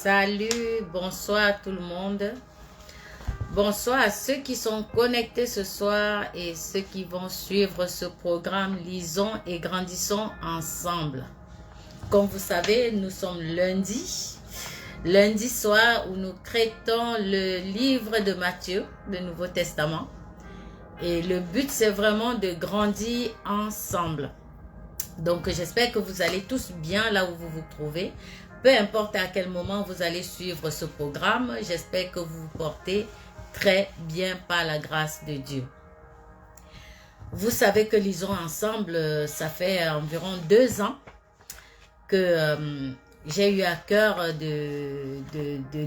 Salut, bonsoir à tout le monde. Bonsoir à ceux qui sont connectés ce soir et ceux qui vont suivre ce programme Lisons et grandissons ensemble. Comme vous savez, nous sommes lundi soir où nous traitons le livre de Matthieu, le Nouveau Testament. Et le but, c'est vraiment de grandir ensemble. Donc, j'espère que vous allez tous bien là où vous vous trouvez. Peu importe à quel moment vous allez suivre ce programme, j'espère que vous vous portez très bien par la grâce de Dieu. Vous savez que Lisons ensemble, ça fait environ 2 ans que j'ai eu à cœur de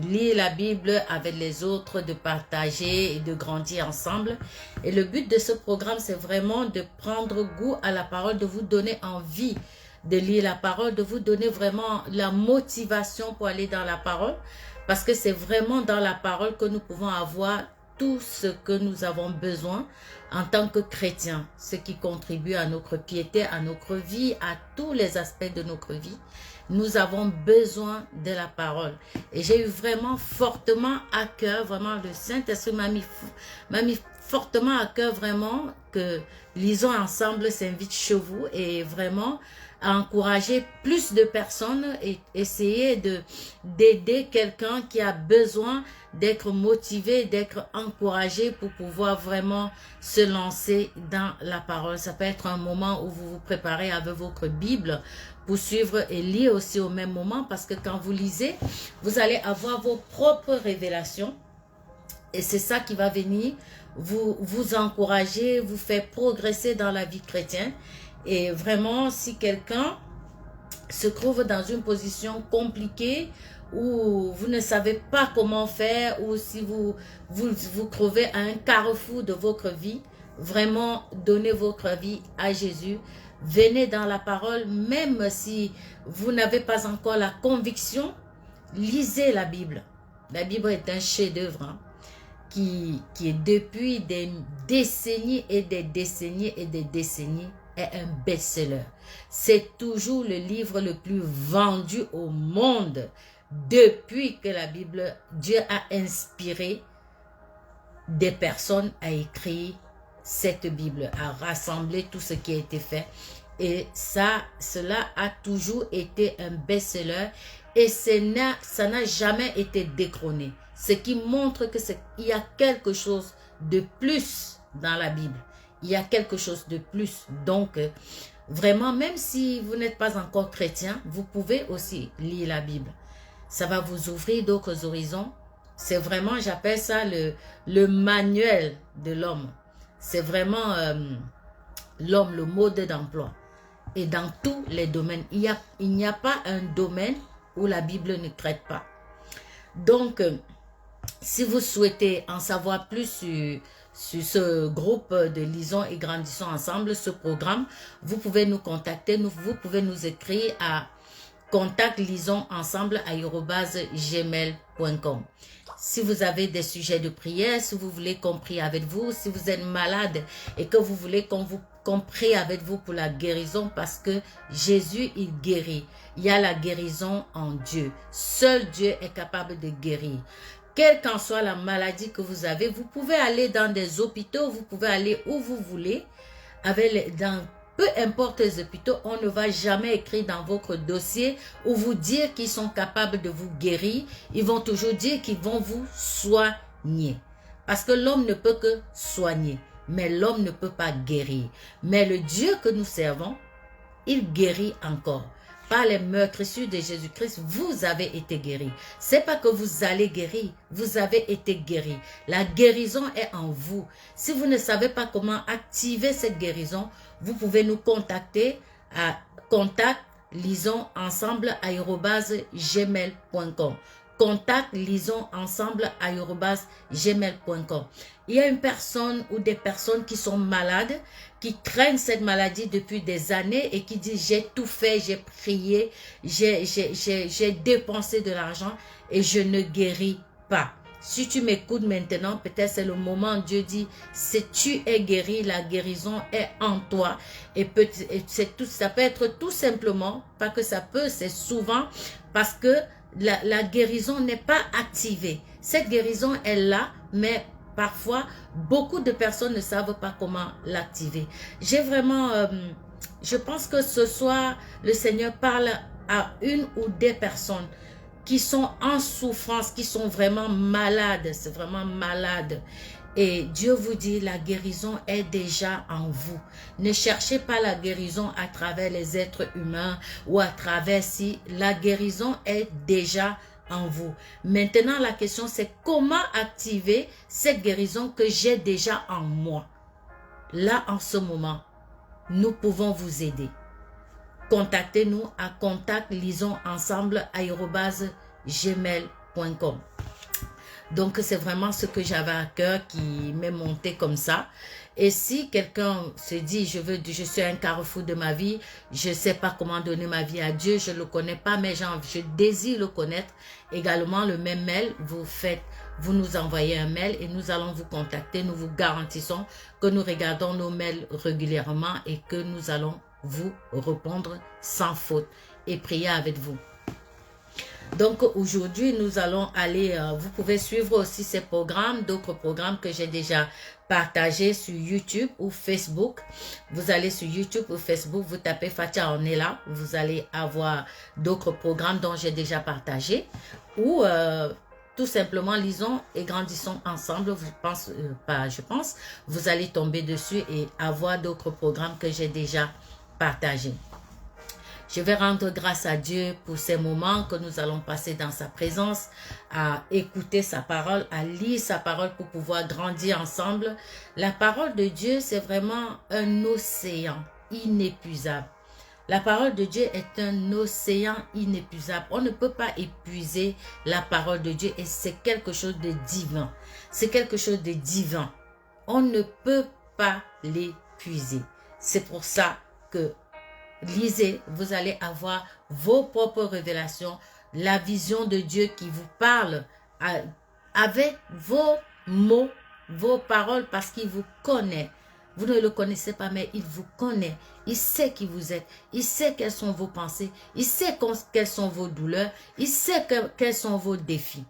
lire la Bible avec les autres, de partager et de grandir ensemble. Et le but de ce programme, c'est vraiment de prendre goût à la parole, de vous donner envie de lire la parole, de vous donner vraiment la motivation pour aller dans la parole. Parce que c'est vraiment dans la parole que nous pouvons avoir tout ce que nous avons besoin en tant que chrétiens, ce qui contribue à notre piété, à notre vie, à tous les aspects de notre vie. Nous avons besoin de la parole. Et j'ai eu vraiment fortement à cœur, vraiment le Saint-Esprit m'a mis fortement à cœur vraiment que Lisons ensemble s'invite chez vous et vraiment à encourager plus de personnes et essayer d'aider quelqu'un qui a besoin d'être motivé, d'être encouragé pour pouvoir vraiment se lancer dans la parole. Ça peut être un moment où vous vous préparez avec votre Bible pour suivre et lire aussi au même moment, parce que quand vous lisez, vous allez avoir vos propres révélations et c'est ça qui va venir vous encourager, vous faire progresser dans la vie chrétienne. Et vraiment, si quelqu'un se trouve dans une position compliquée où vous ne savez pas comment faire, ou si vous trouvez à un carrefour de votre vie, vraiment donnez votre vie à Jésus. Venez dans la parole, même si vous n'avez pas encore la conviction, lisez la Bible. La Bible est un chef-d'œuvre qui est depuis des décennies et des décennies et des décennies est un best-seller. C'est toujours le livre le plus vendu au monde depuis que la Bible, Dieu a inspiré des personnes à écrire cette Bible, à rassembler tout ce qui a été fait. Et cela a toujours été un best-seller et ça n'a jamais été détrôné. Ce qui montre qu'il y a quelque chose de plus dans la Bible. Il y a quelque chose de plus. Donc, vraiment, même si vous n'êtes pas encore chrétien, vous pouvez aussi lire la Bible. Ça va vous ouvrir d'autres horizons. C'est vraiment, j'appelle ça le manuel de l'homme. C'est vraiment l'homme, le mode d'emploi. Et dans tous les domaines, il n'y a pas un domaine où la Bible ne traite pas. Donc, si vous souhaitez en savoir plus sur ce groupe de Lisons et grandissons ensemble, ce programme, vous pouvez nous contacter, vous pouvez nous écrire à contactlisonsensemble@gmail.com. Si vous avez des sujets de prière, si vous voulez qu'on prie avec vous, si vous êtes malade et que vous voulez qu'on prie avec vous pour la guérison, parce que Jésus, il guérit. Il y a la guérison en Dieu. Seul Dieu est capable de guérir. Quelle qu'en soit la maladie que vous avez, vous pouvez aller dans des hôpitaux, vous pouvez aller où vous voulez. Peu importe les hôpitaux, on ne va jamais écrire dans votre dossier ou vous dire qu'ils sont capables de vous guérir. Ils vont toujours dire qu'ils vont vous soigner. Parce que l'homme ne peut que soigner, mais l'homme ne peut pas guérir. Mais le Dieu que nous servons, il guérit encore. Par les meurtrissures de Jésus-Christ, vous avez été guéris. C'est pas que vous allez guérir, vous avez été guéris. La guérison est en vous. Si vous ne savez pas comment activer cette guérison, vous pouvez nous contacter à contactlisonsensemble@gmail.com. contactlisonsensemble@gmail.com. Il y a une personne ou des personnes qui sont malades, qui craignent cette maladie depuis des années et qui disent: j'ai tout fait, j'ai prié, j'ai dépensé de l'argent et je ne guéris pas. Si tu m'écoutes maintenant, peut-être c'est le moment, Dieu dit, si tu es guéri, la guérison est en toi. Et ça peut être tout simplement, pas que ça peut, c'est souvent parce que la guérison n'est pas activée. Cette guérison est là, mais parfois, beaucoup de personnes ne savent pas comment l'activer. J'ai vraiment, je pense que ce soir, le Seigneur parle à une ou des personnes qui sont en souffrance, qui sont vraiment malades, c'est vraiment malade. Et Dieu vous dit, la guérison est déjà en vous. Ne cherchez pas la guérison à travers les êtres humains ou à travers si la guérison est déjà en vous. Maintenant, la question c'est comment activer cette guérison que j'ai déjà en moi. Là, en ce moment, nous pouvons vous aider. Contactez-nous à contact-lisons-ensemble@gmail.com. Donc, c'est vraiment ce que j'avais à cœur qui m'est monté comme ça. Et si quelqu'un se dit, je suis à un carrefour de ma vie, je ne sais pas comment donner ma vie à Dieu, je ne le connais pas, mais je désire le connaître. Également, le même mail, vous nous envoyez un mail et nous allons vous contacter. Nous vous garantissons que nous regardons nos mails régulièrement et que nous allons vous répondre sans faute et prier avec vous. Donc aujourd'hui, nous allons aller, vous pouvez suivre aussi ces programmes, d'autres programmes que j'ai déjà partagés sur YouTube ou Facebook. Vous allez sur YouTube ou Facebook, vous tapez Fatia on est là, vous allez avoir d'autres programmes dont j'ai déjà partagé. Ou tout simplement, lisons et grandissons ensemble, je pense, vous allez tomber dessus et avoir d'autres programmes que j'ai déjà partagés. Je vais rendre grâce à Dieu pour ces moments que nous allons passer dans sa présence, à écouter sa parole, à lire sa parole pour pouvoir grandir ensemble. La parole de Dieu, c'est vraiment un océan inépuisable. La parole de Dieu est un océan inépuisable. On ne peut pas épuiser la parole de Dieu et c'est quelque chose de divin. C'est quelque chose de divin. On ne peut pas l'épuiser. C'est pour ça que lisez, vous allez avoir vos propres révélations, la vision de Dieu qui vous parle avec vos mots, vos paroles, parce qu'il vous connaît. Vous ne le connaissez pas, mais il vous connaît. Il sait qui vous êtes. Il sait quelles sont vos pensées. Il sait quelles sont vos douleurs. Il sait quels sont vos défis.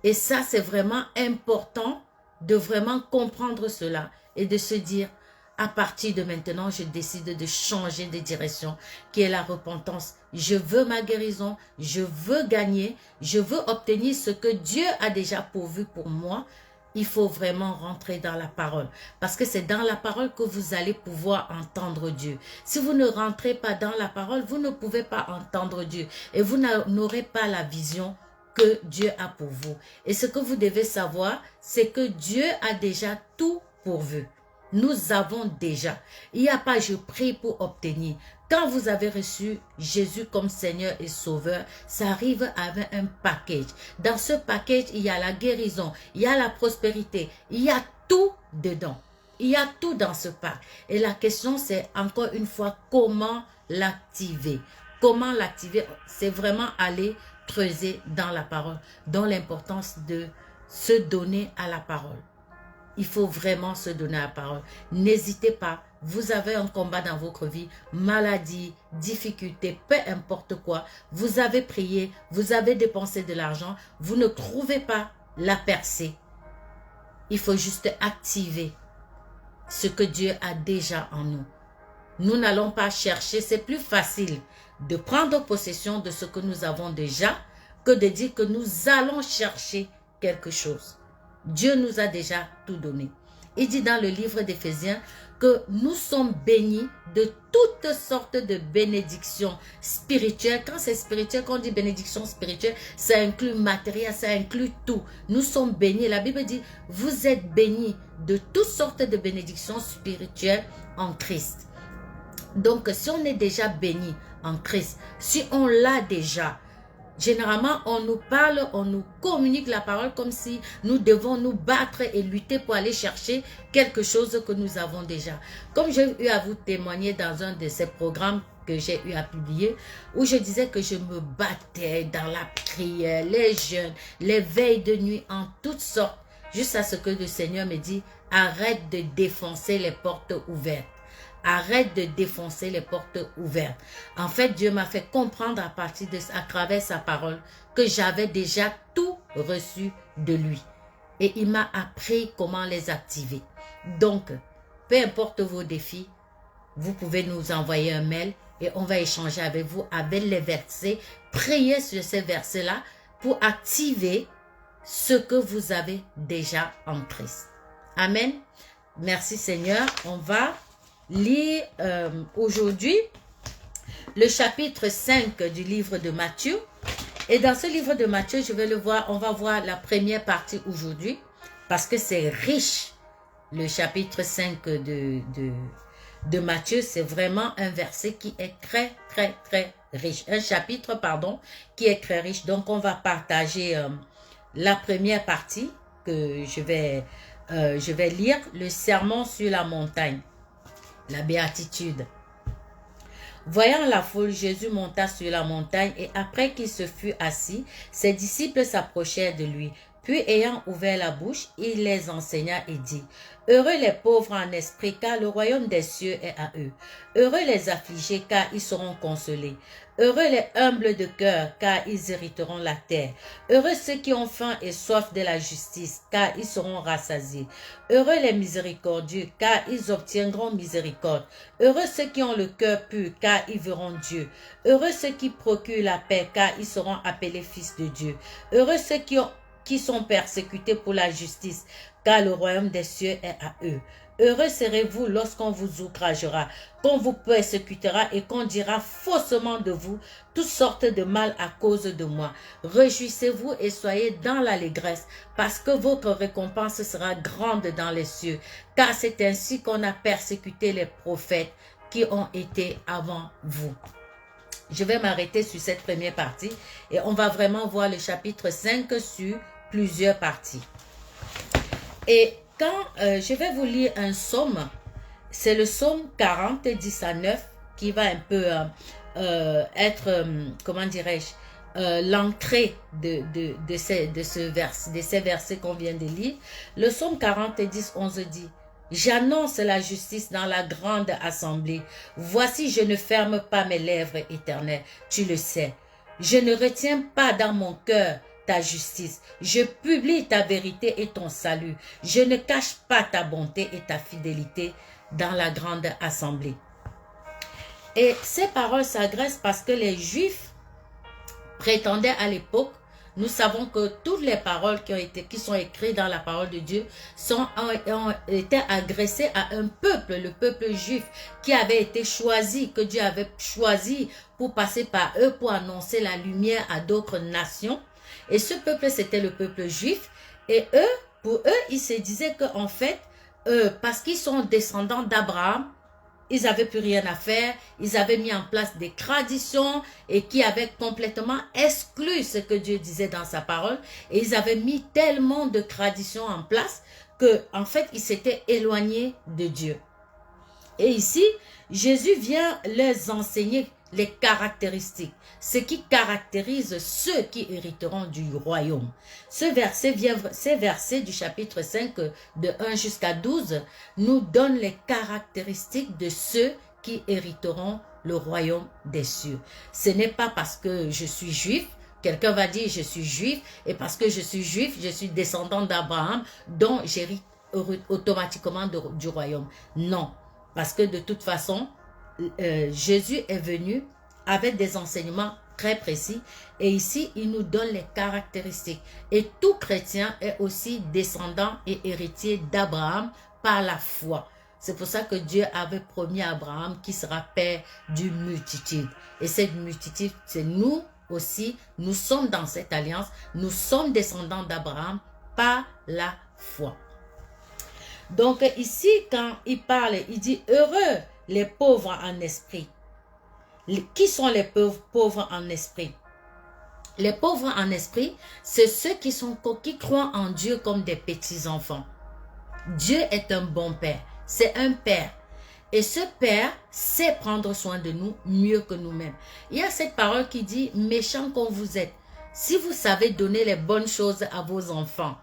Et ça, c'est vraiment important de vraiment comprendre cela et de se dire, à partir de maintenant, je décide de changer de direction, qui est la repentance. Je veux ma guérison, je veux gagner, je veux obtenir ce que Dieu a déjà pourvu pour moi. Il faut vraiment rentrer dans la parole, parce que c'est dans la parole que vous allez pouvoir entendre Dieu. Si vous ne rentrez pas dans la parole, vous ne pouvez pas entendre Dieu et vous n'aurez pas la vision que Dieu a pour vous. Et ce que vous devez savoir, c'est que Dieu a déjà tout pourvu. Nous avons déjà. Il n'y a pas je prie pour obtenir. Quand vous avez reçu Jésus comme Seigneur et Sauveur, ça arrive avec un package. Dans ce package, il y a la guérison, il y a la prospérité, il y a tout dedans. Il y a tout dans ce pack. Et la question, c'est encore une fois, comment l'activer? Comment l'activer? C'est vraiment aller creuser dans la parole, dans l'importance de se donner à la parole. Il faut vraiment se donner la parole. N'hésitez pas. Vous avez un combat dans votre vie, maladie, difficulté, peu importe quoi. Vous avez prié, vous avez dépensé de l'argent. Vous ne trouvez pas la percée. Il faut juste activer ce que Dieu a déjà en nous. Nous n'allons pas chercher. C'est plus facile de prendre possession de ce que nous avons déjà que de dire que nous allons chercher quelque chose. Dieu nous a déjà tout donné. Il dit dans le livre d'Éphésiens que nous sommes bénis de toutes sortes de bénédictions spirituelles. Quand c'est spirituel, quand on dit bénédiction spirituelle, ça inclut matériel, ça inclut tout. Nous sommes bénis. La Bible dit, vous êtes bénis de toutes sortes de bénédictions spirituelles en Christ. Donc, si on est déjà béni en Christ, si on l'a déjà, généralement, on nous parle, on nous communique la parole comme si nous devons nous battre et lutter pour aller chercher quelque chose que nous avons déjà. Comme j'ai eu à vous témoigner dans un de ces programmes que j'ai eu à publier, où je disais que je me battais dans la prière, les jeûnes, les veilles de nuit, en toutes sortes, jusqu'à ce que le Seigneur me dit, arrête de défoncer les portes ouvertes. Arrête de défoncer les portes ouvertes. En fait, Dieu m'a fait comprendre à travers sa parole que j'avais déjà tout reçu de lui. Et il m'a appris comment les activer. Donc, peu importe vos défis, vous pouvez nous envoyer un mail et on va échanger avec vous avec les versets. Priez sur ces versets-là pour activer ce que vous avez déjà en Christ. Amen. Merci Seigneur. On va lire aujourd'hui le chapitre 5 du livre de Matthieu. Et dans ce livre de Matthieu, on va voir la première partie aujourd'hui parce que c'est riche. Le chapitre 5 de Matthieu, c'est vraiment un verset qui est très, très, très riche. Un chapitre, pardon, qui est très riche. Donc, on va partager la première partie que je vais lire, le sermon sur la montagne, la béatitude. Voyant la foule, Jésus monta sur la montagne et après qu'il se fut assis, ses disciples s'approchèrent de lui. Puis ayant ouvert la bouche, il les enseigna et dit, « Heureux les pauvres en esprit, car le royaume des cieux est à eux. Heureux les affligés, car ils seront consolés. Heureux les humbles de cœur, car ils hériteront la terre. Heureux ceux qui ont faim et soif de la justice, car ils seront rassasiés. Heureux les miséricordieux, car ils obtiendront miséricorde. Heureux ceux qui ont le cœur pur, car ils verront Dieu. Heureux ceux qui procurent la paix, car ils seront appelés fils de Dieu. Heureux ceux qui sont persécutés pour la justice, car le royaume des cieux est à eux. Heureux serez-vous lorsqu'on vous outragera, qu'on vous persécutera et qu'on dira faussement de vous toutes sortes de mal à cause de moi. Réjouissez-vous et soyez dans l'allégresse, parce que votre récompense sera grande dans les cieux, car c'est ainsi qu'on a persécuté les prophètes qui ont été avant vous. Je vais m'arrêter sur cette première partie et on va vraiment voir le chapitre 5 sur plusieurs parties. Et quand je vais vous lire un psaume, c'est le psaume 40, 10 à 9, qui va un peu être, comment dirais-je, l'entrée de ces versets qu'on vient de lire. Le psaume 40, 10, 11 dit, « J'annonce la justice dans la grande assemblée. Voici, je ne ferme pas mes lèvres, Éternel, tu le sais. Je ne retiens pas dans mon cœur ta justice. Je publie ta vérité et ton salut. Je ne cache pas ta bonté et ta fidélité dans la grande assemblée. » Et ces paroles s'adressent parce que les Juifs prétendaient à l'époque, nous savons que toutes les paroles qui sont écrites dans la parole de Dieu ont été adressées à un peuple, le peuple juif, qui avait été choisi, que Dieu avait choisi pour passer par eux, pour annoncer la lumière à d'autres nations. Et ce peuple, c'était le peuple juif. Et eux, pour eux, ils se disaient qu'en fait, parce qu'ils sont descendants d'Abraham, ils n'avaient plus rien à faire. Ils avaient mis en place des traditions et qui avaient complètement exclu ce que Dieu disait dans sa parole. Et ils avaient mis tellement de traditions en place que, en fait, ils s'étaient éloignés de Dieu. Et ici, Jésus vient leur enseigner les caractéristiques, ce qui caractérise ceux qui hériteront du royaume. Ces versets du chapitre 5 de 1 jusqu'à 12 nous donnent les caractéristiques de ceux qui hériteront le royaume des cieux. Ce n'est pas parce que je suis juif, quelqu'un va dire je suis juif, et parce que je suis juif, je suis descendant d'Abraham, donc j'hérite automatiquement du royaume. Non, parce que de toute façon, Jésus est venu avec des enseignements très précis et ici il nous donne les caractéristiques et tout chrétien est aussi descendant et héritier d'Abraham par la foi. C'est pour ça que Dieu avait promis à Abraham qui sera père d'une multitude et cette multitude c'est nous aussi, nous sommes dans cette alliance, nous sommes descendants d'Abraham par la foi. Donc ici quand il parle, il dit heureux les pauvres en esprit. Qui sont les pauvres en esprit? Les pauvres en esprit, c'est ceux qui croient en Dieu comme des petits enfants. Dieu est un bon père. C'est un père. Et ce père sait prendre soin de nous mieux que nous-mêmes. Il y a cette parole qui dit, méchant comme vous êtes, si vous savez donner les bonnes choses à vos enfants,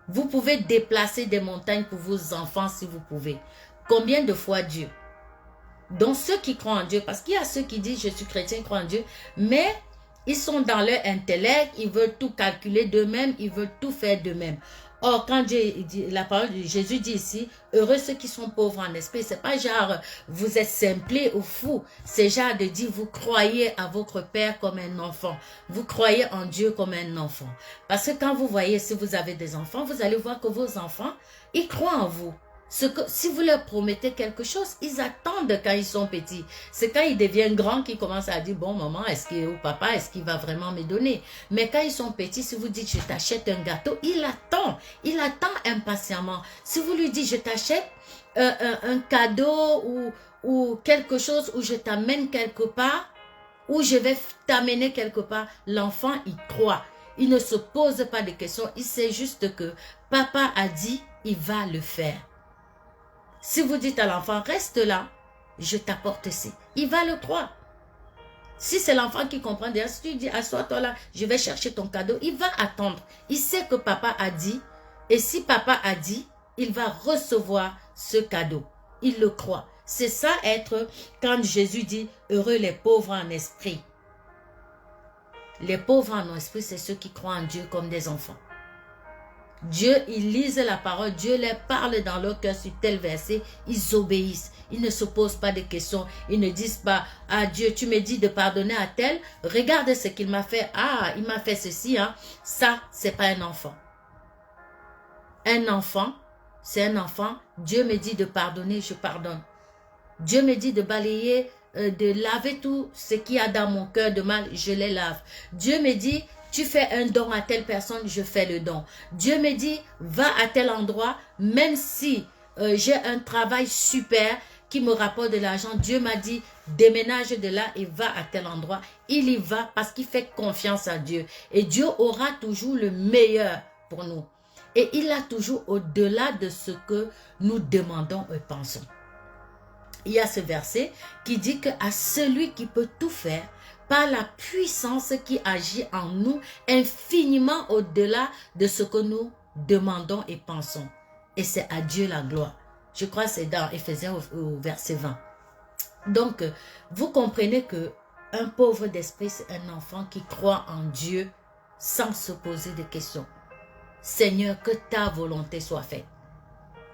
vous pouvez déplacer des montagnes pour vos enfants si vous pouvez. Combien de fois Dieu? Donc ceux qui croient en Dieu, parce qu'il y a ceux qui disent je suis chrétien, croient en Dieu, mais ils sont dans leur intellect, ils veulent tout calculer d'eux-mêmes, ils veulent tout faire d'eux-mêmes. Or, quand Dieu dit, la parole de Jésus dit ici, heureux ceux qui sont pauvres en esprit, c'est pas genre vous êtes simplés ou fous, c'est genre de dire vous croyez à votre Père comme un enfant, vous croyez en Dieu comme un enfant. Parce que quand vous voyez, si vous avez des enfants, vous allez voir que vos enfants, ils croient en vous. Si vous leur promettez quelque chose, ils attendent quand ils sont petits. C'est quand ils deviennent grands qu'ils commencent à dire, bon maman, ou papa, est-ce qu'il va vraiment me donner? Mais quand ils sont petits, si vous dites, je t'achète un gâteau, il attend impatiemment. Si vous lui dites, je t'achète un cadeau ou quelque chose, ou je t'amène quelque part, ou je vais t'amener quelque part, l'enfant, il croit. Il ne se pose pas de questions, il sait juste que papa a dit, il va le faire. Si vous dites à l'enfant, reste là, je t'apporte ci, il va le croire. Si c'est l'enfant qui comprend, si tu dis, assois-toi là, je vais chercher ton cadeau, il va attendre. Il sait que papa a dit, et si papa a dit, il va recevoir ce cadeau. Il le croit. C'est ça être, quand Jésus dit, heureux les pauvres en esprit. Les pauvres en esprit, c'est ceux qui croient en Dieu comme des enfants. Dieu, ils lisent la parole, Dieu leur parle dans leur cœur sur tel verset, ils obéissent, ils ne se posent pas de questions, ils ne disent pas, ah Dieu, tu me dis de pardonner à tel, regarde ce qu'il m'a fait, ah, il m'a fait ceci, hein. Ça, c'est pas un enfant. Un enfant, c'est un enfant, Dieu me dit de pardonner, je pardonne. Dieu me dit de balayer, de laver tout ce qu'il y a dans mon cœur de mal, je les lave. Dieu me dit, tu fais un don à telle personne, je fais le don. Dieu me dit, va à tel endroit, même si j'ai un travail super qui me rapporte de l'argent. Dieu m'a dit, déménage de là et va à tel endroit. Il y va parce qu'il fait confiance à Dieu. Et Dieu aura toujours le meilleur pour nous. Et il a toujours au-delà de ce que nous demandons et pensons. Il y a ce verset qui dit que à celui qui peut tout faire, par la puissance qui agit en nous infiniment au-delà de ce que nous demandons et pensons. Et c'est à Dieu la gloire. Je crois que c'est dans Éphésiens au verset 20. Donc, vous comprenez que un pauvre d'esprit, c'est un enfant qui croit en Dieu sans se poser de questions. Seigneur, que ta volonté soit faite.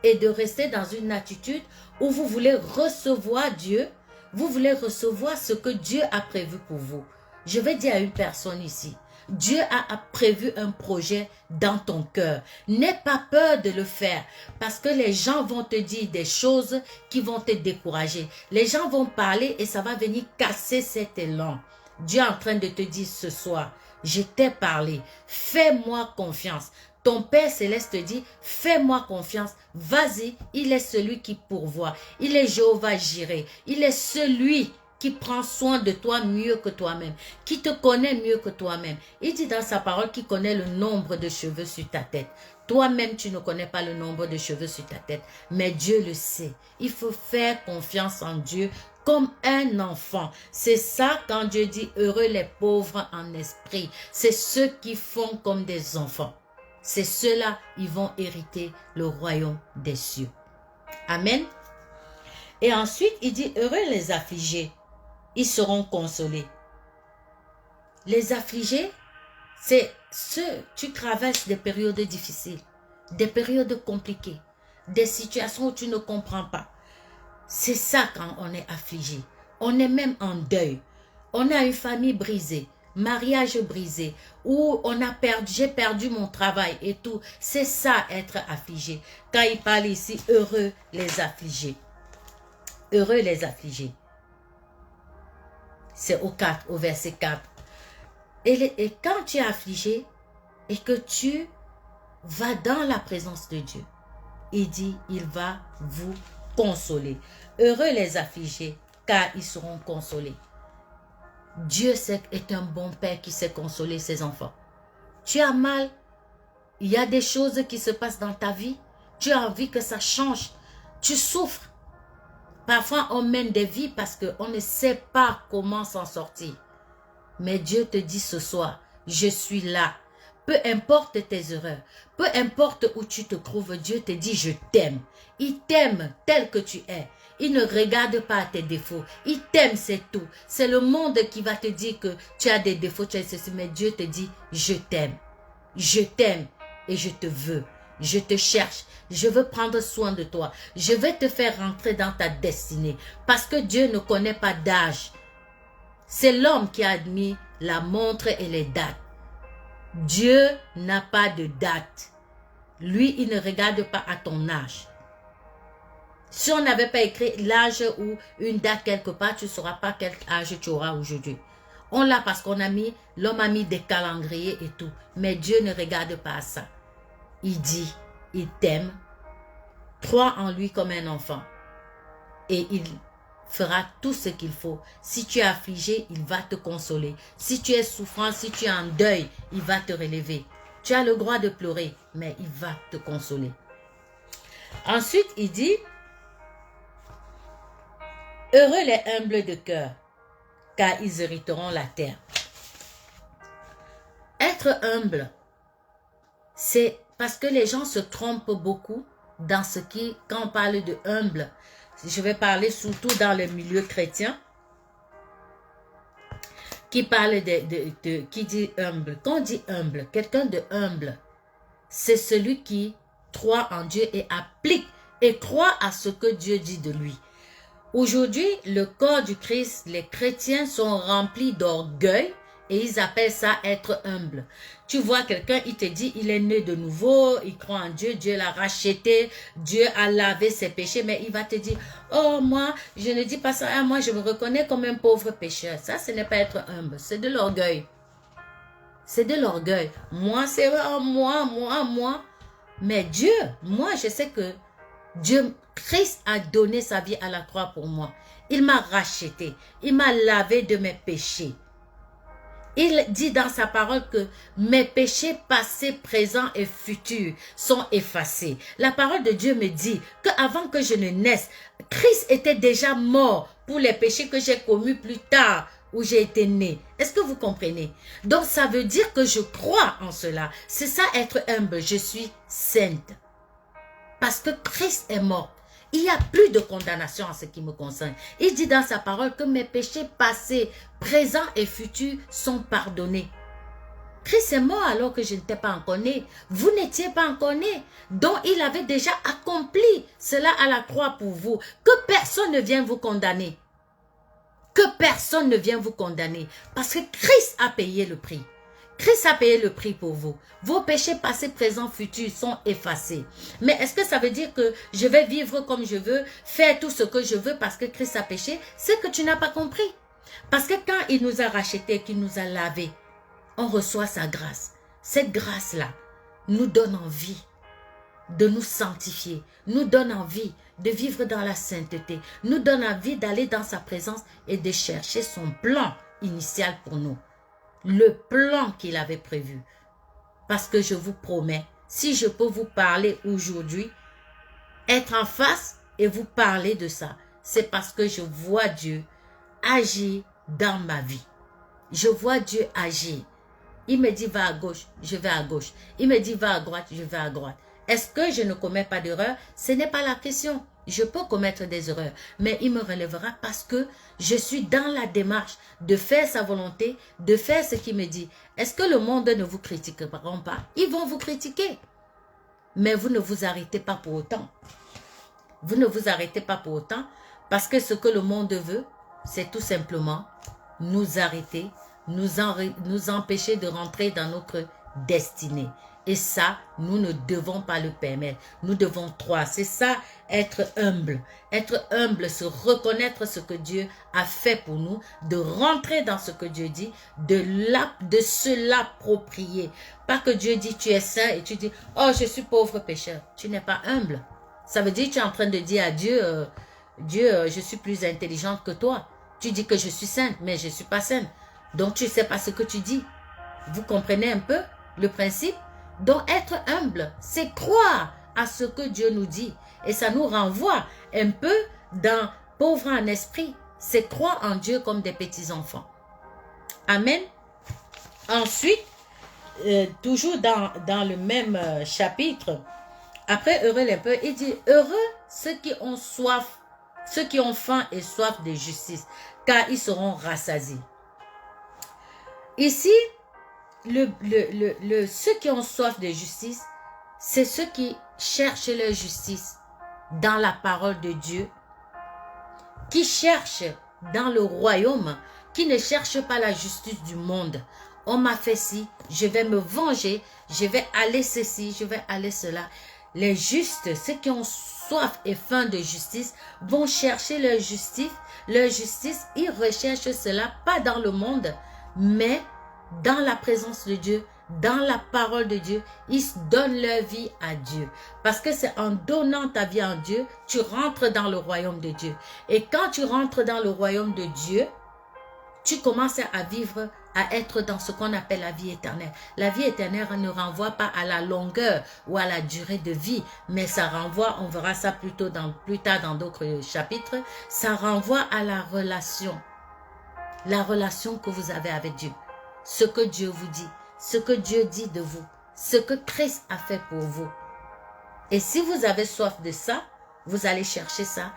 Et de rester dans une attitude où vous voulez recevoir Dieu, vous voulez recevoir ce que Dieu a prévu pour vous. Je vais dire à une personne ici, Dieu a prévu un projet dans ton cœur. N'aie pas peur de le faire parce que les gens vont te dire des choses qui vont te décourager. Les gens vont parler et ça va venir casser cet élan. Dieu est en train de te dire ce soir, je t'ai parlé, fais-moi confiance. Ton Père Céleste dit, fais-moi confiance, vas-y, il est celui qui pourvoit. Il est Jéhovah Jireh, il est celui qui prend soin de toi mieux que toi-même, qui te connaît mieux que toi-même. Il dit dans sa parole qu'il connaît le nombre de cheveux sur ta tête. Toi-même, tu ne connais pas le nombre de cheveux sur ta tête, mais Dieu le sait. Il faut faire confiance en Dieu comme un enfant. C'est ça quand Dieu dit heureux les pauvres en esprit. C'est ceux qui font comme des enfants. C'est ceux-là, ils vont hériter le royaume des cieux. Amen. Et ensuite, il dit heureux les affligés. Ils seront consolés. Les affligés, c'est ceux qui traversent des périodes difficiles, des périodes compliquées, des situations où tu ne comprends pas. C'est ça quand on est affligé. On est même en deuil. On a une famille brisée, mariage brisé, où j'ai perdu mon travail et tout. C'est ça être affligé. Quand il parle ici, heureux les affligés. Heureux les affligés. C'est au verset 4. Et quand tu es affligé et que tu vas dans la présence de Dieu, il dit, il va vous consoler. Heureux les affligés, car ils seront consolés. Dieu est un bon père qui sait consoler ses enfants. Tu as mal, il y a des choses qui se passent dans ta vie, tu as envie que ça change, tu souffres. Parfois, on mène des vies parce qu'on ne sait pas comment s'en sortir. Mais Dieu te dit ce soir, je suis là. Peu importe tes erreurs, peu importe où tu te trouves, Dieu te dit, je t'aime. Il t'aime tel que tu es. il ne regarde pas à tes défauts. Il t'aime, c'est tout. C'est le monde qui va te dire que tu as des défauts, tu as ceci, mais Dieu te dit, je t'aime. Je t'aime et je te veux. Je te cherche. Je veux prendre soin de toi. Je vais te faire rentrer dans ta destinée. Parce que Dieu ne connaît pas d'âge. C'est l'homme qui a admis la montre et les dates. Dieu n'a pas de date. Lui, il ne regarde pas à ton âge. Si on n'avait pas écrit l'âge ou une date quelque part, tu ne sauras pas quel âge tu auras aujourd'hui. On l'a parce qu'on a mis, l'homme a mis des calendriers et tout. Mais Dieu ne regarde pas à ça. Il dit, il t'aime. Crois en lui comme un enfant. Et il fera tout ce qu'il faut. Si tu es affligé, il va te consoler. Si tu es souffrant, si tu es en deuil, il va te relever. Tu as le droit de pleurer, mais il va te consoler. Ensuite, il dit, heureux les humbles de cœur, car ils hériteront la terre. Être humble, c'est parce que les gens se trompent beaucoup dans ce qui, quand on parle de humble, je vais parler surtout dans le milieu chrétien, qui parle qui dit humble. Quand on dit humble, quelqu'un de humble, c'est celui qui croit en Dieu et applique et croit à ce que Dieu dit de lui. Aujourd'hui, le corps du Christ, les chrétiens sont remplis d'orgueil et ils appellent ça être humble. Tu vois quelqu'un, il te dit, il est né de nouveau, il croit en Dieu, Dieu l'a racheté, Dieu a lavé ses péchés, mais il va te dire, oh moi, je ne dis pas ça, moi je me reconnais comme un pauvre pécheur. Ça, ce n'est pas être humble, c'est de l'orgueil. C'est de l'orgueil. Moi, c'est moi. Mais Dieu, moi je sais que Dieu, Christ a donné sa vie à la croix pour moi. Il m'a racheté. Il m'a lavé de mes péchés. Il dit dans sa parole que mes péchés passés, présents et futurs sont effacés. La parole de Dieu me dit qu'avant que je ne naisse, Christ était déjà mort pour les péchés que j'ai commis plus tard où j'ai été né. Est-ce que vous comprenez? Donc ça veut dire que je crois en cela. C'est ça être humble. Je suis sainte. Parce que Christ est mort. Il n'y a plus de condamnation en ce qui me concerne. Il dit dans sa parole que mes péchés passés, présents et futurs sont pardonnés. Christ est mort alors que je n'étais pas encore né. Vous n'étiez pas encore né. Donc il avait déjà accompli cela à la croix pour vous. Que personne ne vienne vous condamner. Que personne ne vienne vous condamner. Parce que Christ a payé le prix. Christ a payé le prix pour vous. Vos péchés passés, présents, futurs sont effacés. Mais est-ce que ça veut dire que je vais vivre comme je veux, faire tout ce que je veux parce que Christ a péché? C'est que tu n'as pas compris. Parce que quand il nous a rachetés, qu'il nous a lavés, on reçoit sa grâce. Cette grâce-là nous donne envie de nous sanctifier, nous donne envie de vivre dans la sainteté, nous donne envie d'aller dans sa présence et de chercher son plan initial pour nous. Le plan qu'il avait prévu. Parce que je vous promets, si je peux vous parler aujourd'hui, être en face et vous parler de ça, c'est parce que je vois Dieu agir dans ma vie. Je vois Dieu agir. Il me dit va à gauche, je vais à gauche. Il me dit va à droite, je vais à droite. Est-ce que je ne commets pas d'erreur? Ce n'est pas la question. Je peux commettre des erreurs, mais il me relèvera parce que je suis dans la démarche de faire sa volonté, de faire ce qu'il me dit. Est-ce que le monde ne vous critiquera pas? Ils vont vous critiquer. Mais vous ne vous arrêtez pas pour autant. Vous ne vous arrêtez pas pour autant parce que ce que le monde veut, c'est tout simplement nous arrêter, nous empêcher de rentrer dans notre destinée. Et ça, nous ne devons pas le permettre. Nous devons croire. C'est ça, être humble. Être humble, se reconnaître ce que Dieu a fait pour nous, de rentrer dans ce que Dieu dit, de se l'approprier. Pas que Dieu dit tu es saint et tu dis oh je suis pauvre pécheur. Tu n'es pas humble. Ça veut dire que tu es en train de dire à Dieu, Dieu, je suis plus intelligente que toi. Tu dis que je suis sainte, mais je ne suis pas sainte. Donc tu ne sais pas ce que tu dis. Vous comprenez un peu le principe? Donc être humble, c'est croire à ce que Dieu nous dit. Et ça nous renvoie un peu dans pauvre en esprit. C'est croire en Dieu comme des petits enfants. Amen. Ensuite, toujours dans le même chapitre, après heureux les peu, il dit heureux ceux qui ont soif ceux qui ont faim et soif de justice, car ils seront rassasiés. Ici, ceux qui ont soif de justice, c'est ceux qui cherchent leur justice dans la parole de Dieu, qui cherchent dans le royaume, qui ne cherchent pas la justice du monde. On m'a fait ci, je vais me venger, je vais aller ceci, je vais aller cela. Les justes, ceux qui ont soif et faim de justice, vont chercher leur justice. Leur justice, ils recherchent cela, pas dans le monde, mais dans la présence de Dieu, dans la parole de Dieu. Ils donnent leur vie à Dieu. Parce que c'est en donnant ta vie à Dieu, tu rentres dans le royaume de Dieu. Et quand tu rentres dans le royaume de Dieu, tu commences à vivre, à être dans ce qu'on appelle la vie éternelle. La vie éternelle ne renvoie pas à la longueur ou à la durée de vie, mais ça renvoie, on verra ça plus tard dans d'autres chapitres, ça renvoie à la relation que vous avez avec Dieu. Ce que Dieu vous dit, ce que Dieu dit de vous, ce que Christ a fait pour vous. Et si vous avez soif de ça, vous allez chercher ça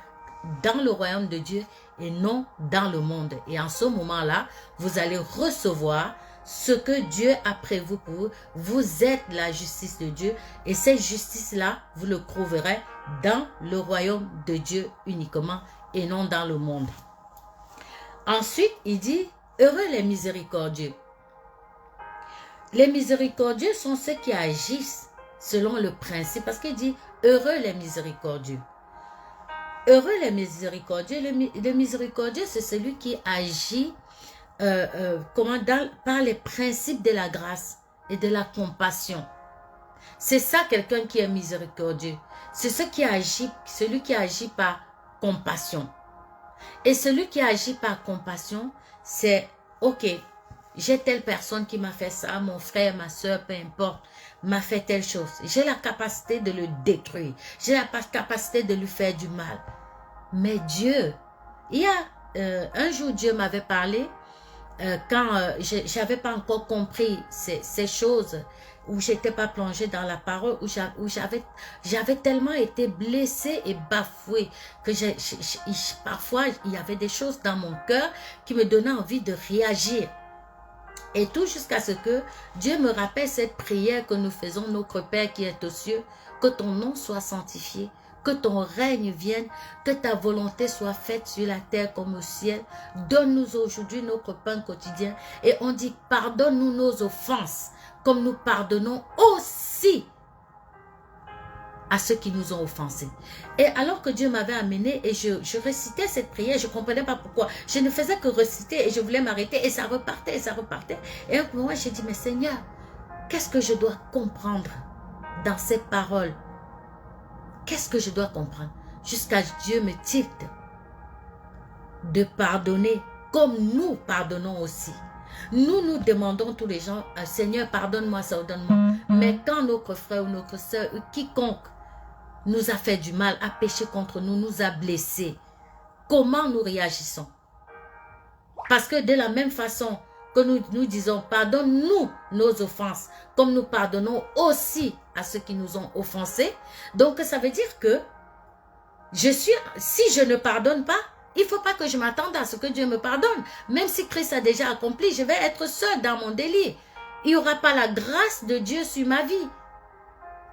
dans le royaume de Dieu et non dans le monde. Et en ce moment-là, vous allez recevoir ce que Dieu a prévu pour vous. Vous êtes la justice de Dieu et cette justice-là, vous le trouverez dans le royaume de Dieu uniquement et non dans le monde. Ensuite, il dit, heureux les miséricordieux. Les miséricordieux sont ceux qui agissent selon le principe, parce qu'il dit, heureux les miséricordieux. Heureux les miséricordieux. Le miséricordieux, c'est celui qui agit par les principes de la grâce et de la compassion. C'est ça quelqu'un qui est miséricordieux. C'est celui qui agit par compassion. Et celui qui agit par compassion, c'est ok, j'ai telle personne qui m'a fait ça, mon frère, ma soeur, peu importe, m'a fait telle chose. J'ai la capacité de le détruire. J'ai la capacité de lui faire du mal. Mais Dieu, il y a un jour Dieu m'avait parlé quand je n'avais pas encore compris ces choses, où j'étais pas plongée dans la parole, où j'avais tellement été blessée et bafouée que parfois il y avait des choses dans mon cœur qui me donnaient envie de réagir. Et tout jusqu'à ce que Dieu me rappelle cette prière que nous faisons, notre Père qui est aux cieux, que ton nom soit sanctifié, que ton règne vienne, que ta volonté soit faite sur la terre comme au ciel. Donne-nous aujourd'hui notre pain quotidien. Et on dit, pardonne-nous nos offenses, comme nous pardonnons aussi à ceux qui nous ont offensés. Et alors que Dieu m'avait amené et je récitais cette prière, je ne comprenais pas pourquoi. Je ne faisais que réciter et je voulais m'arrêter et ça repartait et ça repartait. Et à un moment, j'ai dit, mais Seigneur, qu'est-ce que je dois comprendre dans ces paroles? Qu'est-ce que je dois comprendre? Jusqu'à Dieu me tilte de pardonner comme nous pardonnons aussi. Nous demandons tous les gens, Seigneur, pardonne-moi, pardonne-moi. Mais quand notre frère ou notre soeur ou quiconque nous a fait du mal, a péché contre nous, nous a blessés, comment nous réagissons? Parce que de la même façon que nous disons, pardonne-nous nos offenses, comme nous pardonnons aussi à ceux qui nous ont offensés. Donc, ça veut dire que si je ne pardonne pas, il ne faut pas que je m'attende à ce que Dieu me pardonne. Même si Christ a déjà accompli, je vais être seul dans mon délire. Il n'y aura pas la grâce de Dieu sur ma vie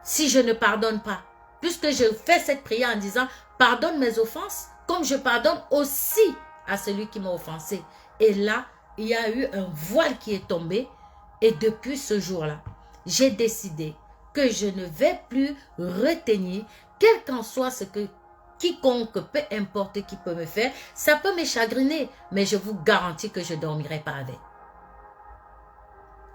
si je ne pardonne pas. Puisque je fais cette prière en disant, pardonne mes offenses, comme je pardonne aussi à celui qui m'a offensé. Et là, il y a eu un voile qui est tombé. Et depuis ce jour-là, j'ai décidé que je ne vais plus retenir, quel qu'en soit ce que quiconque, peu importe qui peut me faire, ça peut me chagriner, mais je vous garantis que je ne dormirai pas avec.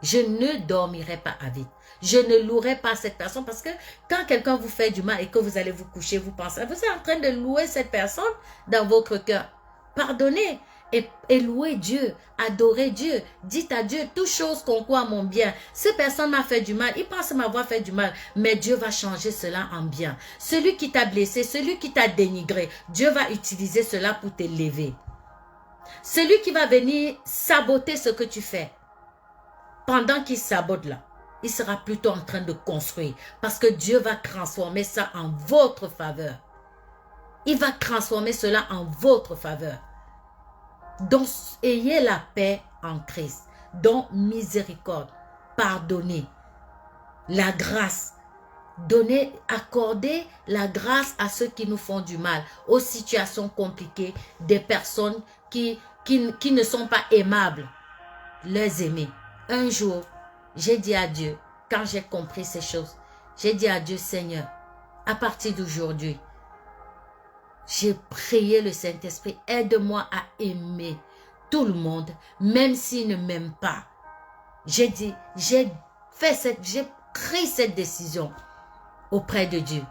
Je ne dormirai pas avec. Je ne louerai pas cette personne parce que quand quelqu'un vous fait du mal et que vous allez vous coucher, vous pensez, vous êtes en train de louer cette personne dans votre cœur. Pardonnez et louez Dieu, adorez Dieu. Dites à Dieu, toute chose concourt à mon bien. Cette personne m'a fait du mal, il pense m'avoir fait du mal, mais Dieu va changer cela en bien. Celui qui t'a blessé, celui qui t'a dénigré, Dieu va utiliser cela pour t'élever. Celui qui va venir saboter ce que tu fais, pendant qu'il sabote là, il sera plutôt en train de construire parce que Dieu va transformer ça en votre faveur. il va transformer cela en votre faveur. Donc, ayez la paix en Christ. Donc, miséricorde, pardonnez, la grâce. Donnez, accordez la grâce à ceux qui nous font du mal, aux situations compliquées, des personnes qui ne sont pas aimables. Les aimer. Un jour, j'ai dit à Dieu, quand j'ai compris ces choses, j'ai dit à Dieu, Seigneur, à partir d'aujourd'hui, j'ai prié le Saint-Esprit, aide-moi à aimer tout le monde, même s'ils ne m'aiment pas. J'ai dit, j'ai pris cette décision auprès de Dieu.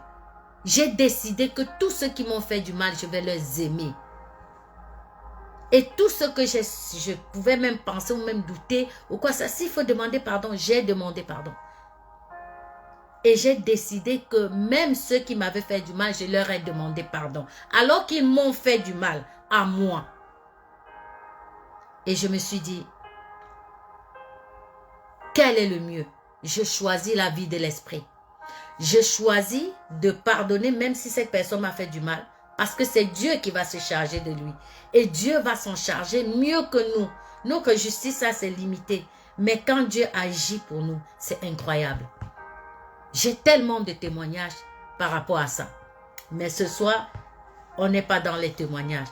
J'ai décidé que tous ceux qui m'ont fait du mal, je vais les aimer. Et tout ce que je pouvais même penser ou même douter, ou quoi ça, s'il faut demander pardon, j'ai demandé pardon. Et j'ai décidé que même ceux qui m'avaient fait du mal, je leur ai demandé pardon. Alors qu'ils m'ont fait du mal à moi. Et je me suis dit, quel est le mieux? Je choisis la vie de l'esprit. Je choisis de pardonner même si cette personne m'a fait du mal. Parce que c'est Dieu qui va se charger de lui. Et Dieu va s'en charger mieux que nous. Notre justice, ça c'est limité. Mais quand Dieu agit pour nous, c'est incroyable. J'ai tellement de témoignages par rapport à ça. Mais ce soir, on n'est pas dans les témoignages.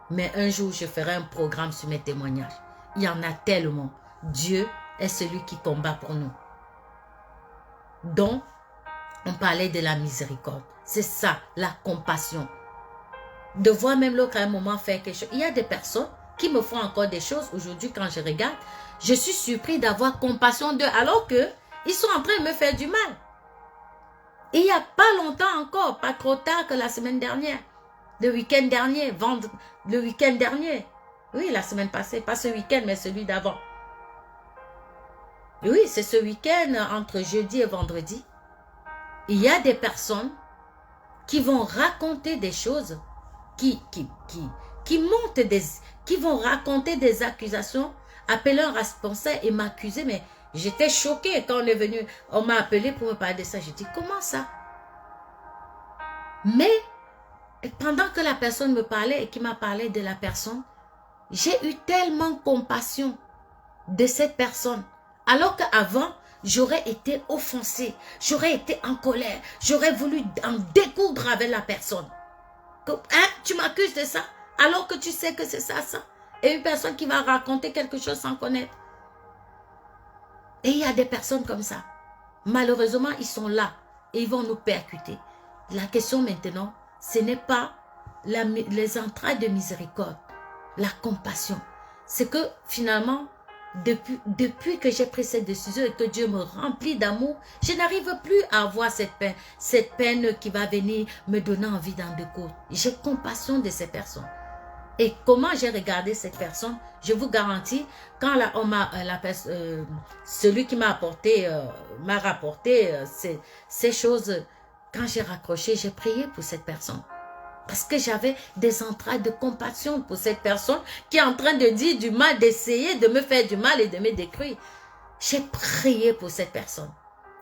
Mais un jour, je ferai un programme sur mes témoignages. Il y en a tellement. Dieu est celui qui combat pour nous. Donc, on parlait de la miséricorde. C'est ça, la compassion. De voir même l'autre à un moment faire quelque chose. Il y a des personnes qui me font encore des choses. Aujourd'hui, quand je regarde, je suis surpris d'avoir compassion d'eux alors qu'ils sont en train de me faire du mal. Et il n'y a pas longtemps encore, pas trop tard que la semaine dernière, le week-end dernier, le week-end dernier. Oui, la semaine passée, pas ce week-end, mais celui d'avant. Oui, c'est ce week-end, entre jeudi et vendredi. Il y a des personnes qui vont raconter des choses, qui vont raconter des accusations, appeler un responsable et m'accuser. Mais j'étais choquée quand on est venu, on m'a appelé pour me parler de ça. Je dis, comment ça? Mais pendant que la personne me parlait et qui m'a parlé de la personne, j'ai eu tellement compassion de cette personne. Alors qu'avant, j'aurais été offensée, j'aurais été en colère, j'aurais voulu en découdre avec la personne. Hein, tu m'accuses de ça, alors que tu sais que c'est ça, ça. Et une personne qui va raconter quelque chose sans connaître. Et il y a des personnes comme ça. Malheureusement, ils sont là et ils vont nous percuter. La question maintenant, ce n'est pas les entrailles de miséricorde, la compassion. C'est que finalement, depuis que j'ai pris cette décision et que Dieu me remplit d'amour, je n'arrive plus à avoir cette peine qui va venir me donner envie d'en découdre. J'ai compassion de ces personnes. Et comment j'ai regardé cette personne, je vous garantis, quand celui qui m'a rapporté ces choses, quand j'ai raccroché, j'ai prié pour cette personne. Parce que j'avais des entrailles de compassion pour cette personne qui est en train de dire du mal, d'essayer de me faire du mal et de me détruire. J'ai prié pour cette personne.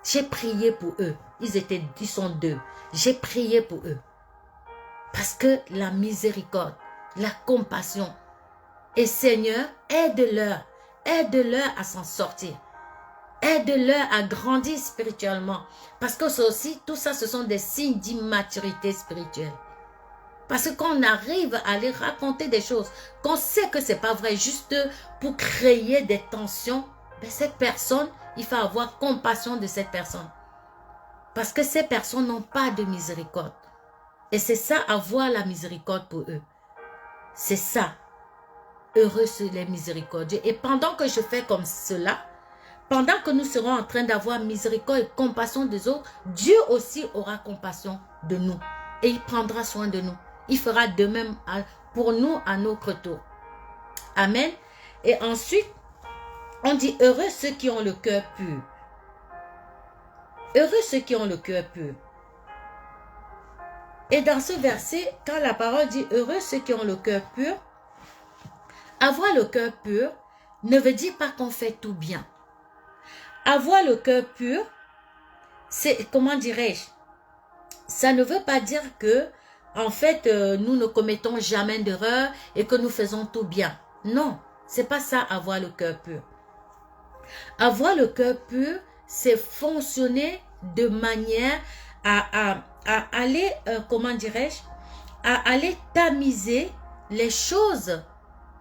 J'ai prié pour eux. Ils sont deux. J'ai prié pour eux. Parce que la miséricorde, la compassion. Et Seigneur, aide-leur à s'en sortir. Aide-leur à grandir spirituellement. Parce que ça aussi, tout ça, ce sont des signes d'immaturité spirituelle. Parce que quand on arrive à aller raconter des choses, qu'on sait que ce n'est pas vrai, juste pour créer des tensions, ben cette personne, il faut avoir compassion de cette personne. Parce que ces personnes n'ont pas de miséricorde. Et c'est ça, avoir la miséricorde pour eux. C'est ça. Heureux sont les miséricordieux. Et pendant que je fais comme cela, pendant que nous serons en train d'avoir miséricorde et compassion des autres, Dieu aussi aura compassion de nous. Et il prendra soin de nous. Il fera de même pour nous à notre tour. Amen. Et ensuite, on dit heureux ceux qui ont le cœur pur. Heureux ceux qui ont le cœur pur. Et dans ce verset, quand la parole dit heureux ceux qui ont le cœur pur, avoir le cœur pur ne veut dire pas qu'on fait tout bien. Avoir le cœur pur, c'est, comment dirais-je, ça ne veut pas dire que en fait, nous ne commettons jamais d'erreur et que nous faisons tout bien. Non, c'est pas ça, avoir le cœur pur. Avoir le cœur pur, c'est fonctionner de manière à aller, comment dirais-je, à aller tamiser les choses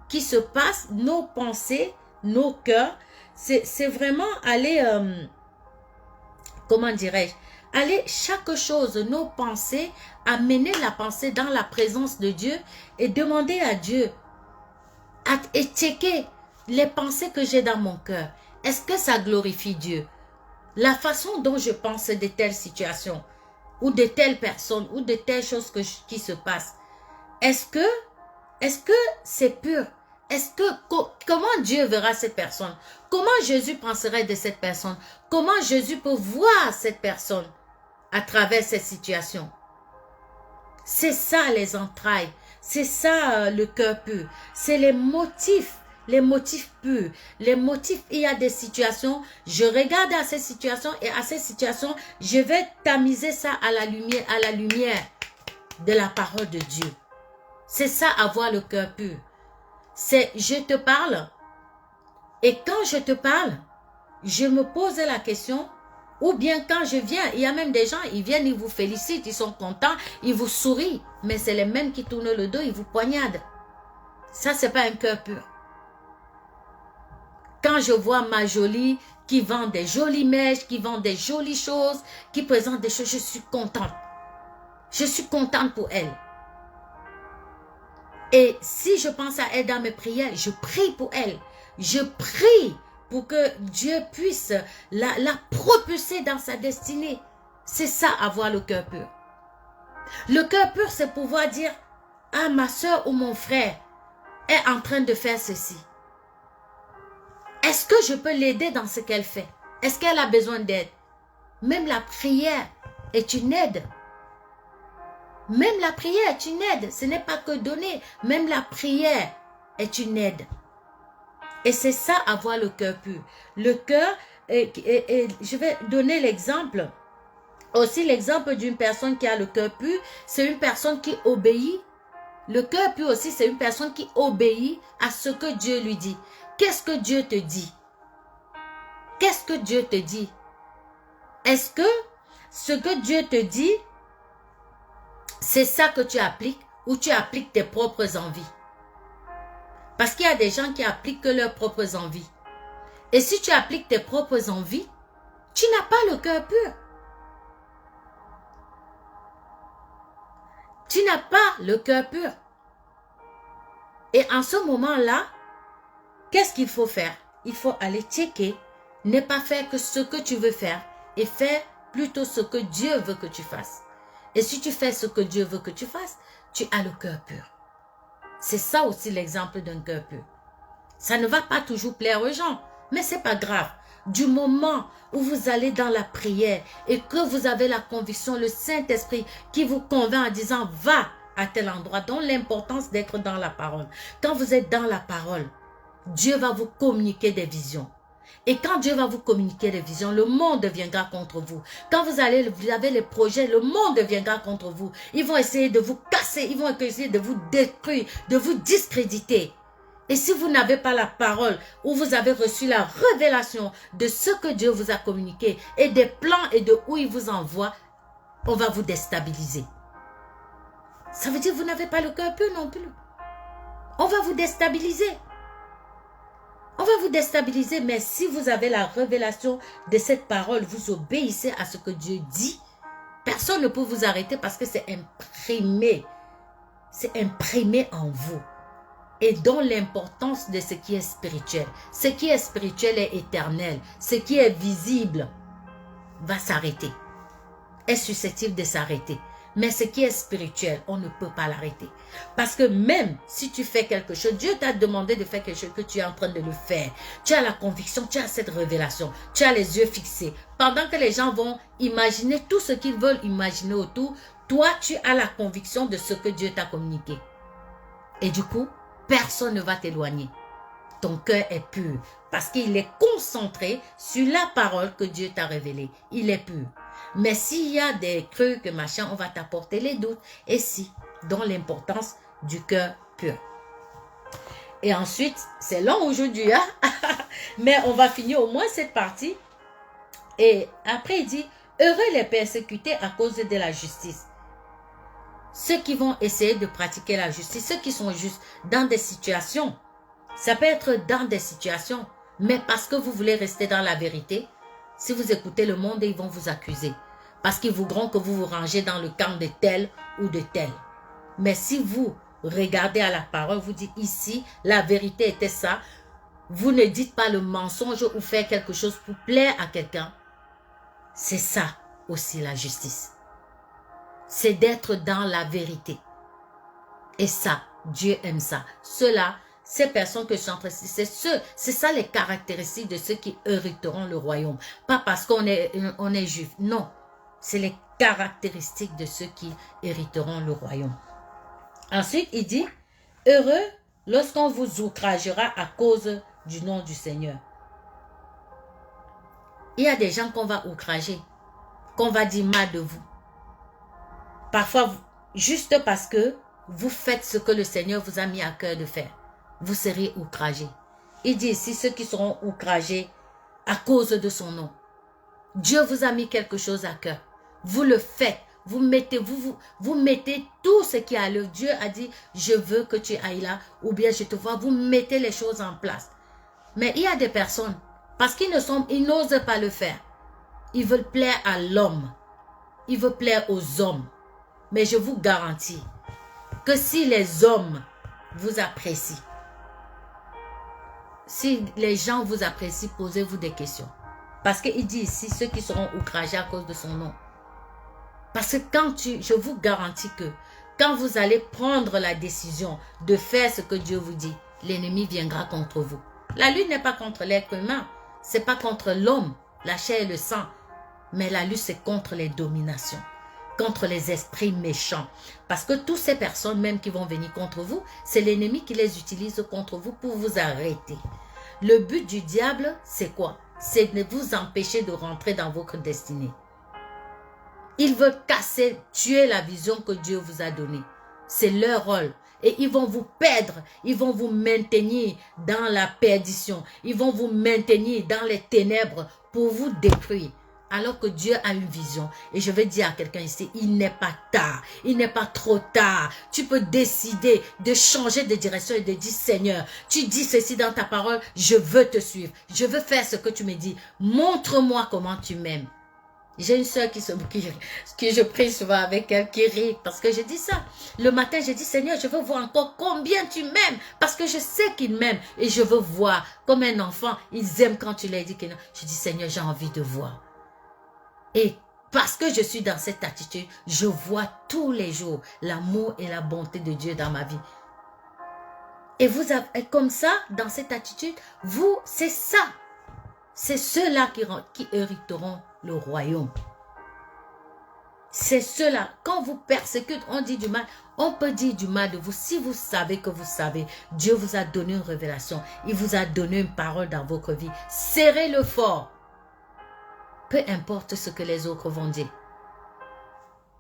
qui se passent, nos pensées, nos cœurs. C'est vraiment aller, comment dirais-je, aller chaque chose, nos pensées, amener la pensée dans la présence de Dieu et demander à Dieu et checker les pensées que j'ai dans mon cœur. Est-ce que ça glorifie Dieu? La façon dont je pense de telles situations ou de telles personnes ou de telles choses qui se passent, est-ce que c'est pur? Comment Dieu verra cette personne? Comment Jésus penserait de cette personne? Comment Jésus peut voir cette personne à travers cette situation? C'est ça les entrailles, c'est ça le cœur pur, c'est les motifs purs, les motifs. Il y a des situations, je regarde à ces situations et à ces situations, je vais tamiser ça à la lumière de la parole de Dieu. C'est ça, avoir le cœur pur. C'est je te parle et quand je te parle, je me pose la question, ou bien quand je viens, il y a même des gens, ils viennent, ils vous félicitent, ils sont contents, ils vous sourient, mais c'est les mêmes qui tournent le dos, ils vous poignardent. Ça, c'est pas un cœur pur. Quand je vois ma jolie qui vend des jolies mèches, qui vend des jolies choses, qui présente des choses, je suis contente. Je suis contente pour elle. Et si je pense à elle dans mes prières, je prie pour elle. Je prie pour que Dieu puisse la propulser dans sa destinée. C'est ça, avoir le cœur pur. Le cœur pur, c'est pouvoir dire, ah, ma soeur ou mon frère est en train de faire ceci. Est-ce que je peux l'aider dans ce qu'elle fait? Est-ce qu'elle a besoin d'aide? Même la prière est une aide. Même la prière est une aide. Ce n'est pas que donner. Même la prière est une aide. Et c'est ça, avoir le cœur pur. Le cœur, je vais donner l'exemple. Aussi l'exemple d'une personne qui a le cœur pur, c'est une personne qui obéit. Le cœur pur aussi, c'est une personne qui obéit à ce que Dieu lui dit. Qu'est-ce que Dieu te dit? Qu'est-ce que Dieu te dit? Est-ce que ce que Dieu te dit, c'est ça que tu appliques ou tu appliques tes propres envies? Parce qu'il y a des gens qui appliquent que leurs propres envies. Et si tu appliques tes propres envies, tu n'as pas le cœur pur. Tu n'as pas le cœur pur. Et en ce moment-là, qu'est-ce qu'il faut faire? Il faut aller checker, ne pas faire que ce que tu veux faire et faire plutôt ce que Dieu veut que tu fasses. Et si tu fais ce que Dieu veut que tu fasses, tu as le cœur pur. C'est ça aussi l'exemple d'un cœur pur. Ça ne va pas toujours plaire aux gens, mais ce n'est pas grave. Du moment où vous allez dans la prière et que vous avez la conviction, le Saint-Esprit qui vous convainc en disant « va à tel endroit », dont l'importance d'être dans la parole. Quand vous êtes dans la parole, Dieu va vous communiquer des visions. Et quand Dieu va vous communiquer des visions, le monde viendra contre vous. Quand vous avez les projets, le monde viendra contre vous. Ils vont essayer de vous casser, ils vont essayer de vous détruire, de vous discréditer. Et si vous n'avez pas la parole, ou vous avez reçu la révélation de ce que Dieu vous a communiqué, et des plans et de où il vous envoie, on va vous déstabiliser. Ça veut dire que vous n'avez pas le cœur pur non plus. On va vous déstabiliser. On va vous déstabiliser, mais si vous avez la révélation de cette parole, vous obéissez à ce que Dieu dit, personne ne peut vous arrêter parce que c'est imprimé. C'est imprimé en vous. Et dont l'importance de ce qui est spirituel. Ce qui est spirituel est éternel. Ce qui est visible va s'arrêter. Est susceptible de s'arrêter. Mais ce qui est spirituel, on ne peut pas l'arrêter. Parce que même si tu fais quelque chose, Dieu t'a demandé de faire quelque chose que tu es en train de le faire. Tu as la conviction, tu as cette révélation, tu as les yeux fixés. Pendant que les gens vont imaginer tout ce qu'ils veulent imaginer autour, toi, tu as la conviction de ce que Dieu t'a communiqué. Et du coup, personne ne va t'éloigner. Ton cœur est pur parce qu'il est concentré sur la parole que Dieu t'a révélée. Il est pur. Mais s'il y a des trucs, machin, on va t'apporter les doutes. Et si, dont l'importance du cœur pur. Et ensuite, c'est long aujourd'hui, hein? Mais on va finir au moins cette partie. Et après, il dit, heureux les persécutés à cause de la justice. Ceux qui vont essayer de pratiquer la justice, ceux qui sont justes dans des situations, ça peut être dans des situations, mais parce que vous voulez rester dans la vérité, si vous écoutez le monde, ils vont vous accuser. Parce qu'ils voudront que vous vous rangez dans le camp de tel ou de tel. Mais si vous regardez à la parole, vous dites ici, la vérité était ça, vous ne dites pas le mensonge ou faire quelque chose pour plaire à quelqu'un, c'est ça aussi la justice. C'est d'être dans la vérité. Et ça, Dieu aime ça. Ceux-là, ces personnes que je suis en train de citer, c'est ça les caractéristiques de ceux qui hériteront le royaume. Pas parce qu'on est juif, non. C'est les caractéristiques de ceux qui hériteront le royaume. Ensuite, il dit, heureux lorsqu'on vous outragera à cause du nom du Seigneur. Il y a des gens qu'on va outrager, qu'on va dire mal de vous. Parfois, juste parce que vous faites ce que le Seigneur vous a mis à cœur de faire, vous serez outragés. Il dit ici, ceux qui seront outragés à cause de son nom. Dieu vous a mis quelque chose à cœur. Vous le faites. Vous mettez tout ce qui est à l'œuvre. Dieu a dit, je veux que tu ailles là, ou bien je te vois. Vous mettez les choses en place. Mais il y a des personnes, parce qu'ils n'osent pas le faire. Ils veulent plaire à l'homme. Ils veulent plaire aux hommes. Mais je vous garantis que si les hommes vous apprécient, si les gens vous apprécient, posez-vous des questions. Parce qu'il dit ici, ceux qui seront outragés à cause de son nom. Parce que je vous garantis que quand vous allez prendre la décision de faire ce que Dieu vous dit, l'ennemi viendra contre vous. La lutte n'est pas contre l'être humain, c'est pas contre l'homme, la chair et le sang, mais la lutte c'est contre les dominations, contre les esprits méchants. Parce que toutes ces personnes même qui vont venir contre vous, c'est l'ennemi qui les utilise contre vous pour vous arrêter. Le but du diable, c'est quoi? C'est de vous empêcher de rentrer dans votre destinée. Ils veulent casser, tuer la vision que Dieu vous a donnée. C'est leur rôle. Et ils vont vous perdre. Ils vont vous maintenir dans la perdition. Ils vont vous maintenir dans les ténèbres pour vous détruire. Alors que Dieu a une vision. Et je vais dire à quelqu'un ici, il n'est pas tard. Il n'est pas trop tard. Tu peux décider de changer de direction et de dire, Seigneur, tu dis ceci dans ta parole, je veux te suivre. Je veux faire ce que tu me dis. Montre-moi comment tu m'aimes. J'ai une soeur qui je prie souvent avec elle, qui rit, parce que je dis ça. Le matin, je dis, Seigneur, je veux voir encore combien tu m'aimes, parce que je sais qu'il m'aime, et je veux voir, comme un enfant, ils aiment quand tu leur dis que non. Je dis, Seigneur, j'ai envie de voir. Et parce que je suis dans cette attitude, je vois tous les jours l'amour et la bonté de Dieu dans ma vie. Et vous avez, comme ça, dans cette attitude, vous, c'est ça. C'est ceux-là qui hériteront le royaume. C'est ceux-là. Quand vous persécutez, on dit du mal. On peut dire du mal de vous. Si vous savez que vous savez, Dieu vous a donné une révélation. Il vous a donné une parole dans votre vie. Serrez-le fort. Peu importe ce que les autres vont dire.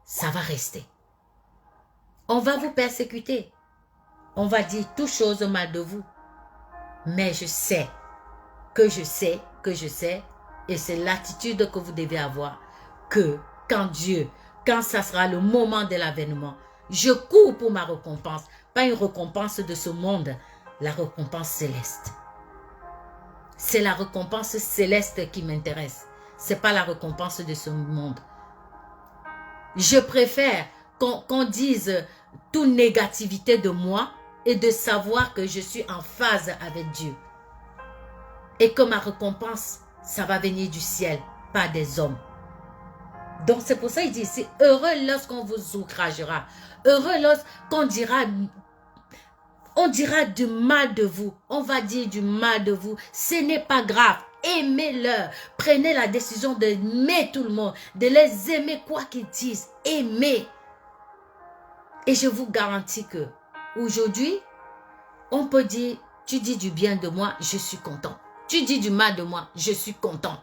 Ça va rester. On va vous persécuter. On va dire toutes choses mal de vous. Mais je sais que je sais que je sais, et c'est l'attitude que vous devez avoir, que quand ça sera le moment de l'avènement, je cours pour ma récompense, pas une récompense de ce monde, la récompense céleste. C'est la récompense céleste qui m'intéresse, c'est pas la récompense de ce monde. Je préfère qu'on dise toute négativité de moi et de savoir que je suis en phase avec Dieu. Et que ma récompense, ça va venir du ciel, pas des hommes. Donc c'est pour ça qu'il dit ici, heureux lorsqu'on vous outragera. Heureux lorsqu'on dira du mal de vous. On va dire du mal de vous. Ce n'est pas grave. Aimez-leur. Prenez la décision d'aimer tout le monde. De les aimer quoi qu'ils disent. Aimez. Et je vous garantis que aujourd'hui, on peut dire, tu dis du bien de moi, je suis content. Tu dis du mal de moi, je suis content.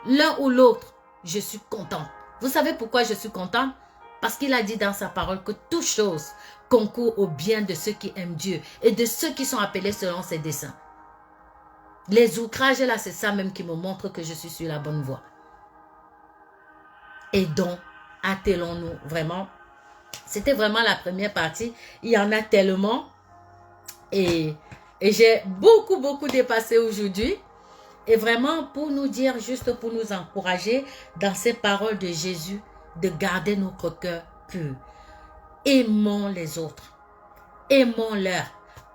L'un ou l'autre, je suis content. Vous savez pourquoi je suis content? Parce qu'il a dit dans sa parole que toute chose concourt au bien de ceux qui aiment Dieu et de ceux qui sont appelés selon ses desseins. Les outrages là, c'est ça même qui me montre que je suis sur la bonne voie. Et donc, attelons-nous vraiment. C'était vraiment la première partie. Il y en a tellement. Et j'ai beaucoup dépassé aujourd'hui. Et vraiment pour nous dire, juste pour nous encourager dans ces paroles de Jésus, de garder notre cœur pur. Aimons les autres. Aimons-leur.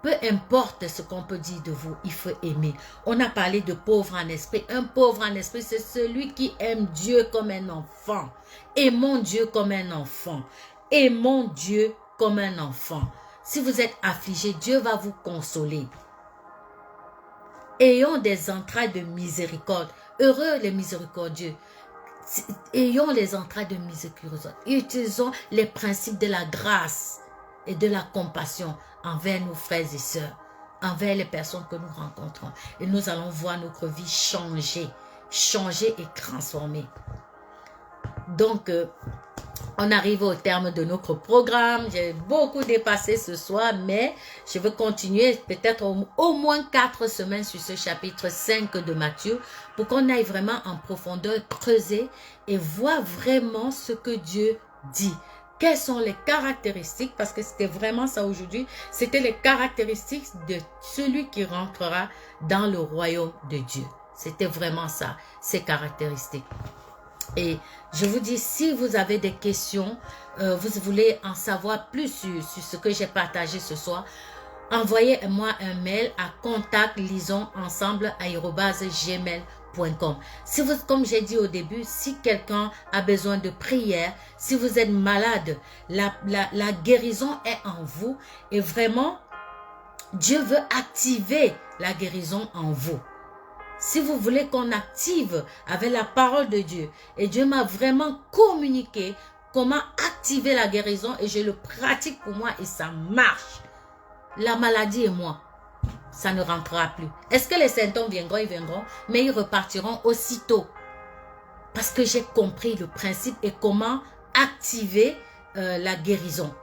Peu importe ce qu'on peut dire de vous, il faut aimer. On a parlé de pauvre en esprit. Un pauvre en esprit, c'est celui qui aime Dieu comme un enfant. Aimons Dieu comme un enfant. Aimons Dieu comme un enfant. Si vous êtes affligé, Dieu va vous consoler. Ayons des entrailles de miséricorde. Heureux les miséricordieux. Ayons les entrailles de miséricorde. Utilisons les principes de la grâce et de la compassion envers nos frères et sœurs, envers les personnes que nous rencontrons. Et nous allons voir notre vie changer et transformer. Donc, on arrive au terme de notre programme. J'ai beaucoup dépassé ce soir, mais je veux continuer peut-être au moins 4 semaines sur ce chapitre 5 de Matthieu pour qu'on aille vraiment en profondeur, creuser et voir vraiment ce que Dieu dit. Quelles sont les caractéristiques, parce que c'était vraiment ça aujourd'hui, c'était les caractéristiques de celui qui rentrera dans le royaume de Dieu. C'était vraiment ça, ces caractéristiques. Et je vous dis, si vous avez des questions, vous voulez en savoir plus sur ce que j'ai partagé ce soir, envoyez-moi un mail à contactlisonsensemble@gmail.com. Si vous, comme j'ai dit au début, si quelqu'un a besoin de prière, si vous êtes malade, la guérison est en vous et vraiment, Dieu veut activer la guérison en vous. Si vous voulez qu'on active avec la parole de Dieu, et Dieu m'a vraiment communiqué comment activer la guérison et je le pratique pour moi et ça marche. La maladie et moi, ça ne rentrera plus. Est-ce que les symptômes viendront? Ils viendront, mais ils repartiront aussitôt. Parce que j'ai compris le principe et comment activer la guérison.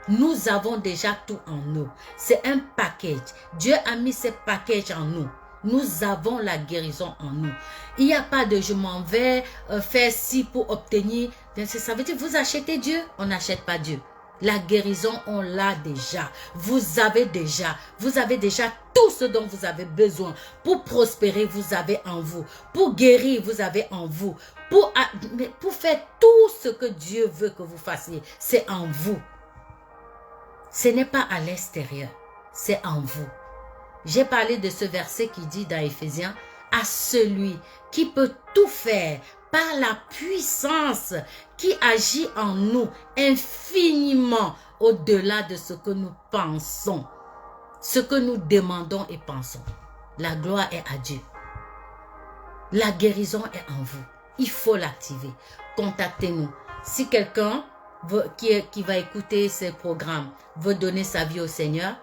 Nous avons déjà tout en nous. C'est un package. Dieu a mis ce package en nous. Nous avons la guérison en nous. Il n'y a pas de je m'en vais faire ci pour obtenir. Ça veut dire vous achetez Dieu, on n'achète pas Dieu. La guérison, on l'a déjà. Vous avez déjà tout ce dont vous avez besoin. Pour prospérer, vous avez en vous. Pour guérir, vous avez en vous. Pour faire tout ce que Dieu veut que vous fassiez, c'est en vous. Ce n'est pas à l'extérieur, c'est en vous. J'ai parlé de ce verset qui dit dans Éphésiens, à celui qui peut tout faire par la puissance qui agit en nous infiniment au-delà de ce que nous pensons, ce que nous demandons et pensons. La gloire est à Dieu. La guérison est en vous. Il faut l'activer. Contactez-nous. Si quelqu'un qui va écouter ces programmes veut donner sa vie au Seigneur,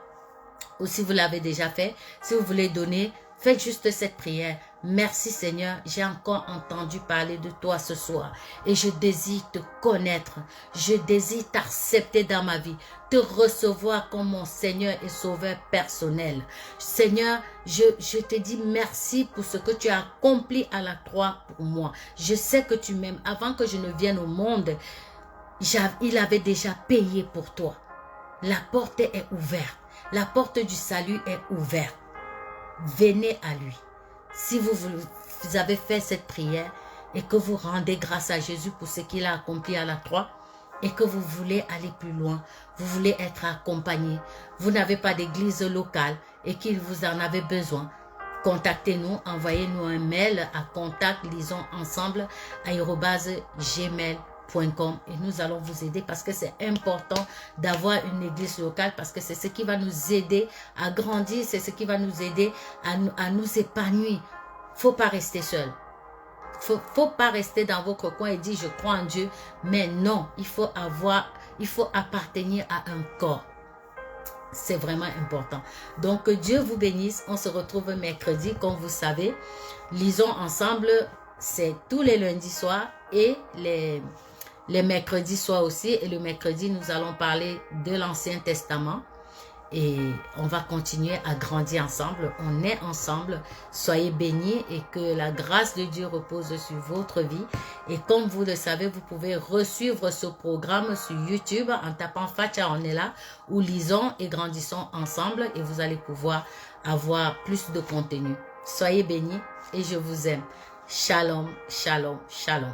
ou si vous l'avez déjà fait, si vous voulez donner, faites juste cette prière. Merci Seigneur, j'ai encore entendu parler de toi ce soir et je désire te connaître. Je désire t'accepter dans ma vie, te recevoir comme mon Seigneur et Sauveur personnel. Seigneur, je te dis merci pour ce que tu as accompli à la croix pour moi. Je sais que tu m'aimes. Avant que je ne vienne au monde, il avait déjà payé pour toi. La porte est ouverte. La porte du salut est ouverte. Venez à lui. Si vous avez fait cette prière et que vous rendez grâce à Jésus pour ce qu'il a accompli à la croix et que vous voulez aller plus loin, vous voulez être accompagné, vous n'avez pas d'église locale et qu'il vous en avez besoin, contactez-nous, envoyez-nous un mail à contactlisonsensemble@gmail.com et nous allons vous aider parce que c'est important d'avoir une église locale parce que c'est ce qui va nous aider à grandir, c'est ce qui va nous aider à nous épanouir. Faut pas rester seul. Faut pas rester dans votre coin et dire je crois en Dieu, mais non, il faut appartenir à un corps. C'est vraiment important. Donc Dieu vous bénisse. On se retrouve mercredi comme vous savez. Lisons ensemble, c'est tous les lundis soirs et les les mercredis soirs aussi. Et le mercredi, nous allons parler de l'Ancien Testament. Et on va continuer à grandir ensemble. On est ensemble. Soyez bénis et que la grâce de Dieu repose sur votre vie. Et comme vous le savez, vous pouvez resuivre ce programme sur YouTube en tapant Facha On est là, où lisons et grandissons ensemble et vous allez pouvoir avoir plus de contenu. Soyez bénis et je vous aime. Shalom, shalom, shalom.